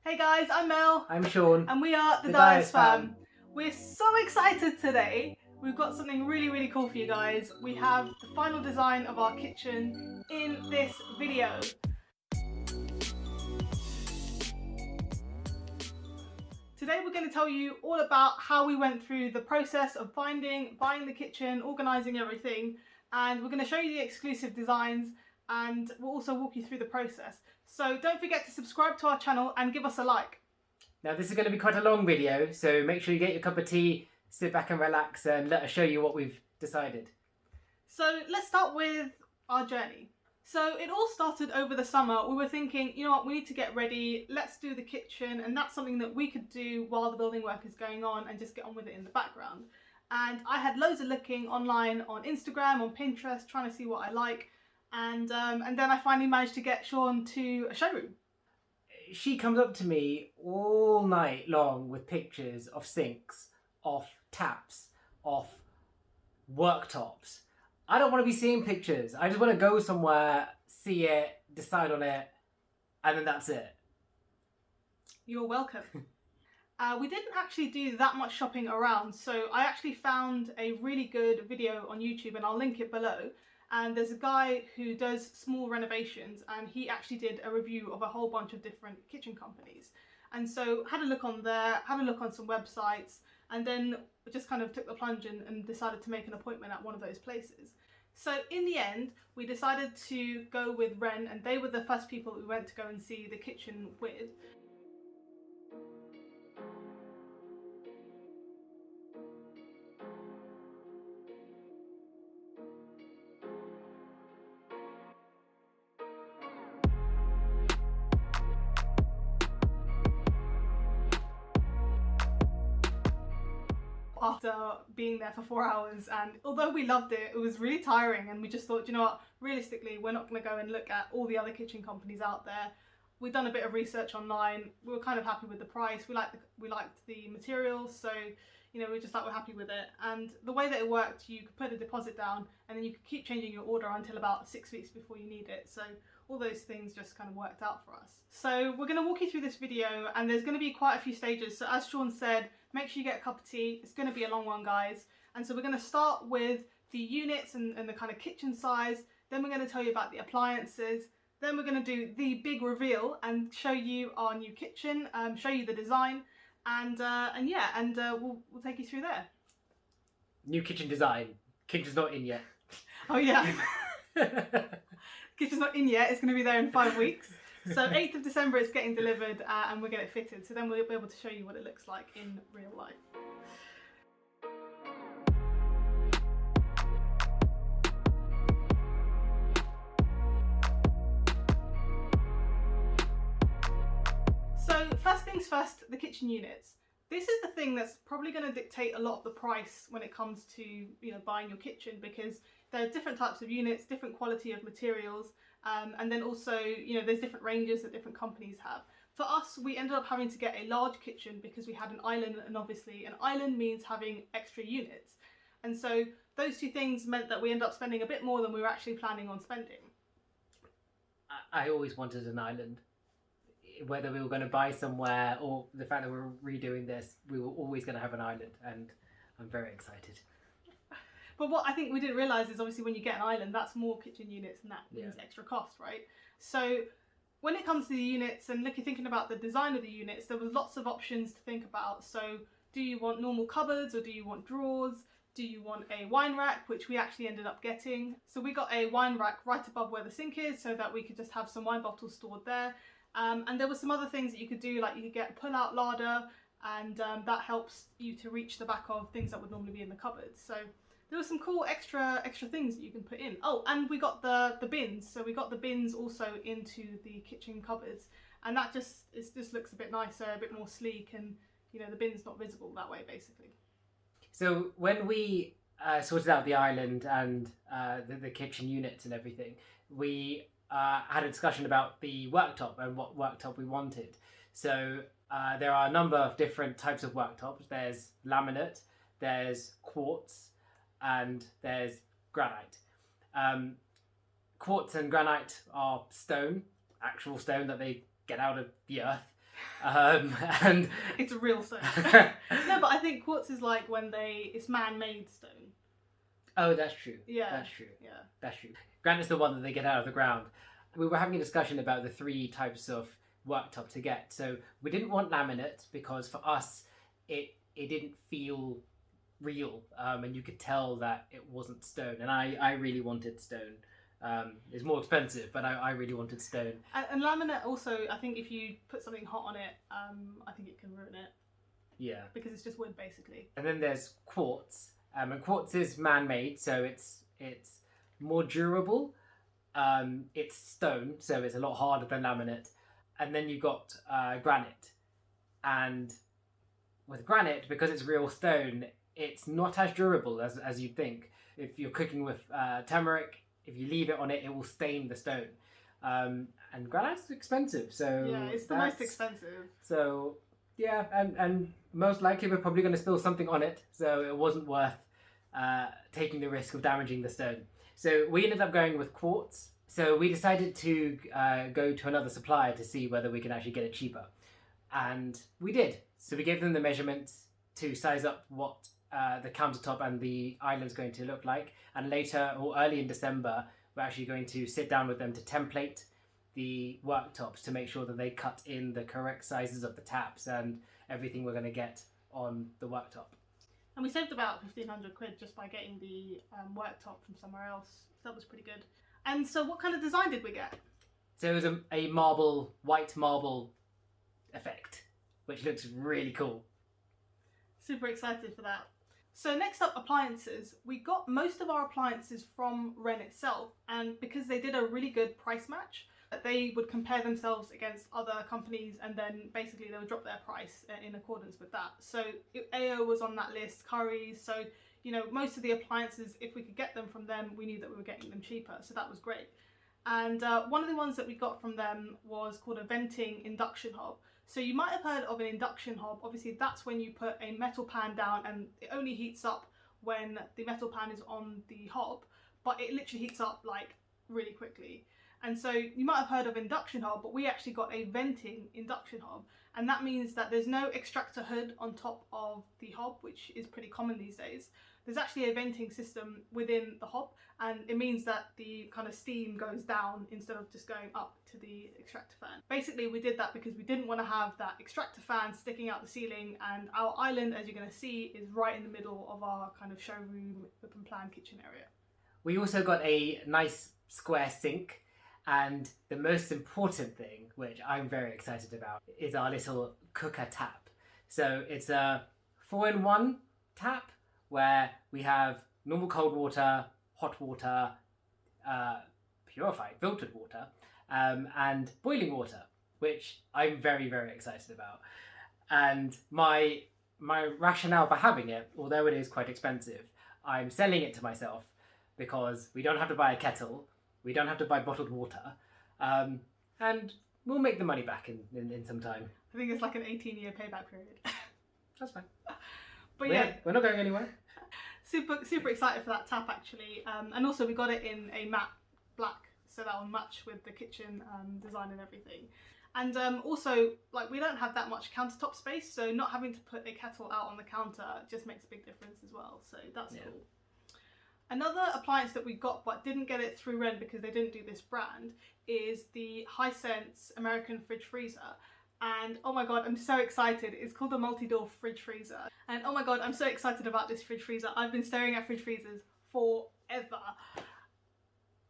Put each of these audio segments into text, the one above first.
Hey guys, I'm Mel. I'm Sean. And we are the Dyers Dyers Fam. We're so excited today. We've got something really cool for you guys. We have the final design of our kitchen in this video. Today we're going to tell you all about how we went through the process of buying the kitchen, organising everything, and we're going to show you the exclusive designs and we'll also walk you through the process. So don't forget to subscribe to our channel and give us a like. Now this is going to be quite a long video, so make sure you get your cup of tea, sit back and relax and let us show you what we've decided. So let's start with our journey. So it all started over the summer. We were thinking, you know what, we need to get ready, let's do the kitchen, and that's something that we could do while the building work is going on and just get on with it in the background. And I had loads of looking online on Instagram, on Pinterest, trying to see what I like, and then I finally managed to get Sean to a showroom. She comes up to me all night long with pictures of sinks, of taps, of worktops. I don't want to be seeing pictures. I just want to go somewhere, see it, decide on it, and then that's it. You're welcome. We didn't actually do that much shopping around, so I actually found a really good video on YouTube and I'll link it below. And there's a guy who does small renovations and he actually did a review of a whole bunch of different kitchen companies. And so had a look on there, had a look on some websites, and then just kind of took the plunge and decided to make an appointment at one of those places. So in the end, we decided to go with Wren, and they were the first people we went to go and see the kitchen with. After being there for 4 hours, and although we loved it, it was really tiring, and we just thought, you know what, realistically we're not going to go and look at all the other kitchen companies out there. We've done a bit of research online, we were kind of happy with the price, we liked the materials, so you know, we're happy with it. And the way that it worked, you could put a deposit down and then you could keep changing your order until about 6 weeks before you need it. So all those things just kind of worked out for us. So we're going to walk you through this video, and there's going to be quite a few stages. So as Sean said, make sure you get a cup of tea. It's going to be a long one, guys. And so we're going to start with the units and the kind of kitchen size. Then we're going to tell you about the appliances. Then we're going to do the big reveal and show you our new kitchen, show you the design, and we'll take you through there. New kitchen design. Kitchen's not in yet. Oh yeah. Kitchen's not in yet, it's going to be there in 5 weeks. So 8th of December it's getting delivered and we'll get it fitted. So then we'll be able to show you what it looks like in real life. So first things first, the kitchen units. This is the thing that's probably going to dictate a lot of the price when it comes to, you know, buying your kitchen, because there are different types of units, different quality of materials, and then also, you know, there's different ranges that different companies have. For us, we ended up having to get a large kitchen because we had an island, and obviously an island means having extra units. And so those two things meant that we ended up spending a bit more than we were actually planning on spending. I always wanted an island. Whether we were going to buy somewhere or the fact that we were redoing this, we were always going to have an island, and I'm very excited. But what I think we didn't realise is obviously when you get an island, that's more kitchen units and that means extra cost, right? So when it comes to the units, and look, you're thinking about the design of the units, there was lots of options to think about. So do you want normal cupboards or do you want drawers? Do you want a wine rack, which we actually ended up getting? So we got a wine rack right above where the sink is so that we could just have some wine bottles stored there. And there were some other things that you could do, like you could get a pull-out larder, and that helps you to reach the back of things that would normally be in the cupboards. So there were some cool extra things that you can put in. Oh, and we got the bins. So we got the bins also into the kitchen cupboards, and that just looks a bit nicer, a bit more sleek, and you know, the bin's not visible that way basically. So when we sorted out the island and the kitchen units and everything, we had a discussion about the worktop and what worktop we wanted. So there are a number of different types of worktops. There's laminate, there's quartz, and there's granite. Quartz and granite are stone, actual stone that they get out of the earth. And It's a real stone. No, but I think quartz is like when it's man-made stone. oh, that's true. Yeah. That's true. Yeah. That's true. Granite's the one that they get out of the ground. We were having a discussion about the 3 types of worktop to get. So we didn't want laminate because for us, it didn't feel real, and you could tell that it wasn't stone. And I really wanted stone. It's more expensive, but I really wanted stone. And laminate also, I think if you put something hot on it, I think it can ruin it. Yeah. Because it's just wood, basically. And then there's quartz, and quartz is man-made, so it's more durable. It's stone, so it's a lot harder than laminate. And then you've got granite, and with granite, because it's real stone, it's not as durable as you'd think. If you're cooking with turmeric, if you leave it on it, it will stain the stone. And granite's expensive, so yeah, it's the most expensive. So yeah, and most likely we're probably going to spill something on it, so it wasn't worth taking the risk of damaging the stone. So we ended up going with quartz. So we decided to go to another supplier to see whether we can actually get it cheaper. And we did. So we gave them the measurements to size up what the countertop and the island's going to look like. And later, or early in December, we're actually going to sit down with them to template the worktops to make sure that they cut in the correct sizes of the taps and everything we're going to get on the worktop. And we saved about 1,500 quid just by getting the worktop from somewhere else. So that was pretty good. And so what kind of design did we get? So it was a white marble effect, which looks really cool. Super excited for that. So next up, appliances. We got most of our appliances from Wren itself, and because they did a really good price match, they would compare themselves against other companies, and then basically they would drop their price in accordance with that. So AO was on that list, Currys, so you know, most of the appliances, if we could get them from them, we knew that we were getting them cheaper, so that was great. And one of the ones that we got from them was called a venting induction hob. So you might have heard of an induction hob. Obviously that's when you put a metal pan down and it only heats up when the metal pan is on the hob, but it literally heats up like really quickly. And so you might have heard of induction hob, but we actually got a venting induction hob. And that means that there's no extractor hood on top of the hob, which is pretty common these days. There's actually a venting system within the hob, and it means that the kind of steam goes down instead of just going up to the extractor fan. Basically, we did that because we didn't want to have that extractor fan sticking out the ceiling, and our island, as you're going to see, is right in the middle of our kind of showroom open plan kitchen area. We also got a nice square sink, and the most important thing, which I'm very excited about, is our little cooker tap. So it's a 4-in-1 tap where we have normal cold water, hot water, purified filtered water, and boiling water, which I'm very, very excited about. And my rationale for having it, although it is quite expensive, I'm selling it to myself because we don't have to buy a kettle, we don't have to buy bottled water, and we'll make the money back in some time. I think it's like an 18-year payback period. That's fine. But yeah, we're not going anywhere. Super excited for that tap actually, and also we got it in a matte black, so that will match with the kitchen design and everything. And also, like, we don't have that much countertop space, so not having to put a kettle out on the counter just makes a big difference as well, so that's cool. Another appliance that we got but didn't get it through Wren because they didn't do this brand is the Hisense American fridge freezer. And oh my god, I'm so excited. It's called a multi-door fridge freezer. And oh my god, I'm so excited about this fridge freezer. I've been staring at fridge freezers forever.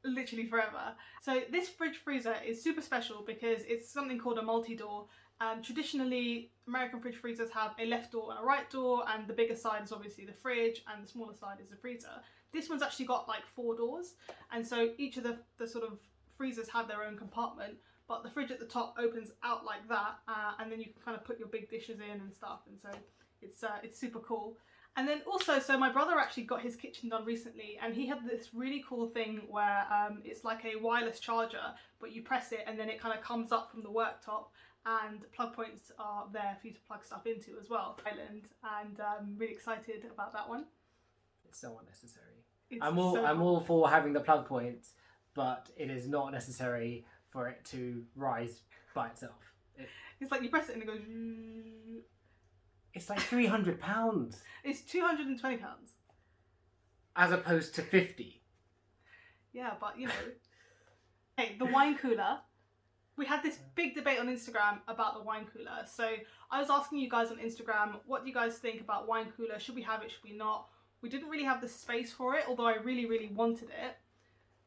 Literally forever. So this fridge freezer is super special because it's something called a multi-door. Traditionally, American fridge freezers have a left door and a right door, and the bigger side is obviously the fridge and the smaller side is the freezer. This one's actually got like 4 doors, and so each of the sort of freezers have their own compartment, but the fridge at the top opens out like that, and then you can kind of put your big dishes in and stuff, and so it's super cool. And then also, so my brother actually got his kitchen done recently, and he had this really cool thing where it's like a wireless charger, but you press it and then it kind of comes up from the worktop, and plug points are there for you to plug stuff into as well. And I'm really excited about that one. It's so unnecessary. I'm all for having the plug points, but it is not necessary for it to rise by itself. It's like you press it and it goes. It's like £300 It's £220. as opposed to 50. Yeah, but you know. Hey, the wine cooler. We had this big debate on Instagram about the wine cooler. So I was asking you guys on Instagram, what do you guys think about wine cooler? Should we have it? Should we not? We didn't really have the space for it, although I really, really wanted it.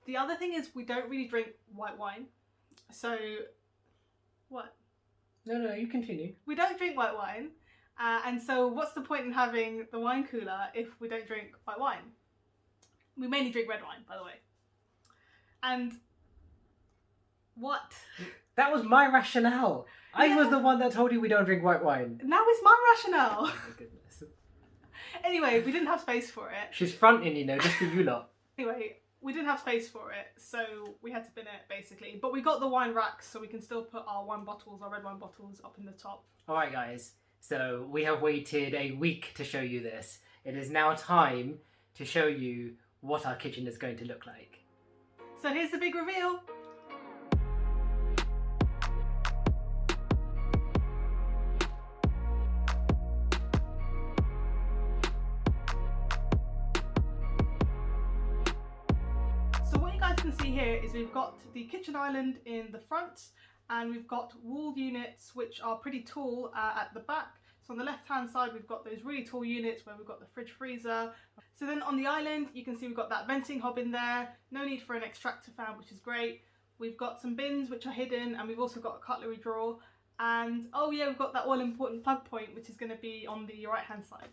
The other thing is we don't really drink white wine. So, what? No, you continue. We don't drink white wine. And so what's the point in having the wine cooler if we don't drink white wine? We mainly drink red wine, by the way. And what? That was my rationale. I was the one that told you we don't drink white wine. Now it's my rationale. Oh my goodness. Anyway, we didn't have space for it. She's fronting, just for you lot. Anyway, we didn't have space for it, so we had to bin it, basically. But we got the wine racks, so we can still put our wine bottles, our red wine bottles, up in the top. Alright guys, so we have waited a week to show you this. It is now time to show you what our kitchen is going to look like. So here's the big reveal. So what you guys can see here is we've got the kitchen island in the front, and we've got wall units which are pretty tall at the back. So on the left hand side we've got those really tall units where we've got the fridge freezer. So then on the island you can see we've got that venting hob in there, no need for an extractor fan, which is great. We've got some bins which are hidden, and we've also got a cutlery drawer, and oh yeah, we've got that all important plug point which is going to be on the right hand side.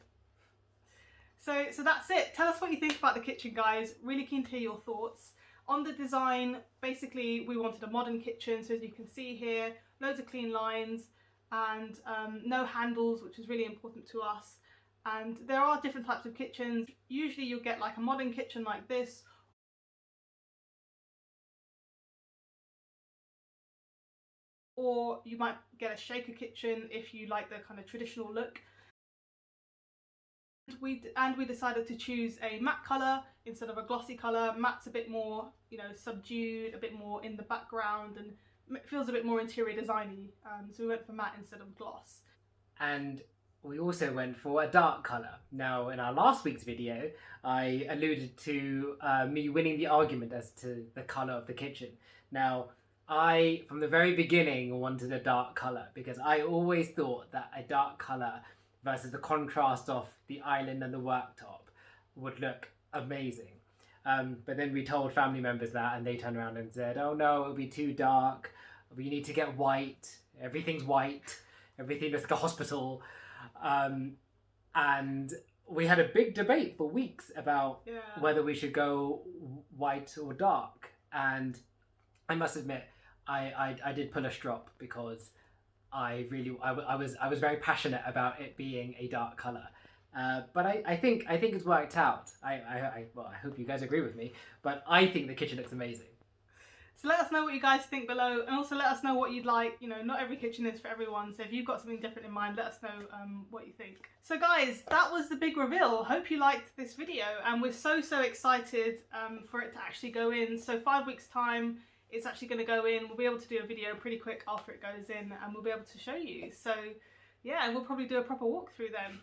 So that's it. Tell us what you think about the kitchen, guys. Really keen to hear your thoughts. On the design, basically we wanted a modern kitchen, so as you can see here, loads of clean lines and no handles, which is really important to us. And there are different types of kitchens. Usually you'll get like a modern kitchen like this, or you might get a shaker kitchen if you like the kind of traditional look. We decided to choose a matte colour instead of a glossy colour. Matte's a bit more, subdued, a bit more in the background, and it feels a bit more interior designy. So we went for matte instead of gloss. And we also went for a dark colour. Now, in our last week's video, I alluded to me winning the argument as to the colour of the kitchen. Now, I, from the very beginning, wanted a dark colour because I always thought that a dark colour versus the contrast of the island and the worktop would look amazing. But then we told family members that, and they turned around and said, oh no, it'll be too dark, we need to get white, everything's white, everything looks like a hospital. And we had a big debate for weeks about whether we should go white or dark. And I must admit, I did pull a strop because I was very passionate about it being a dark colour. But I think it's worked out. I hope you guys agree with me, but I think the kitchen looks amazing. So let us know what you guys think below, and also let us know what you'd like. Not every kitchen is for everyone, so if you've got something different in mind, let us know what you think. So guys, that was the big reveal. Hope you liked this video, and we're so excited for it to actually go in. So 5 weeks time, it's actually going to go in. We'll be able to do a video pretty quick after it goes in, and we'll be able to show you. So yeah, and we'll probably do a proper walkthrough then.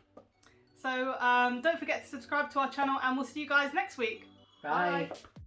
So don't forget to subscribe to our channel, and we'll see you guys next week. Bye. Bye.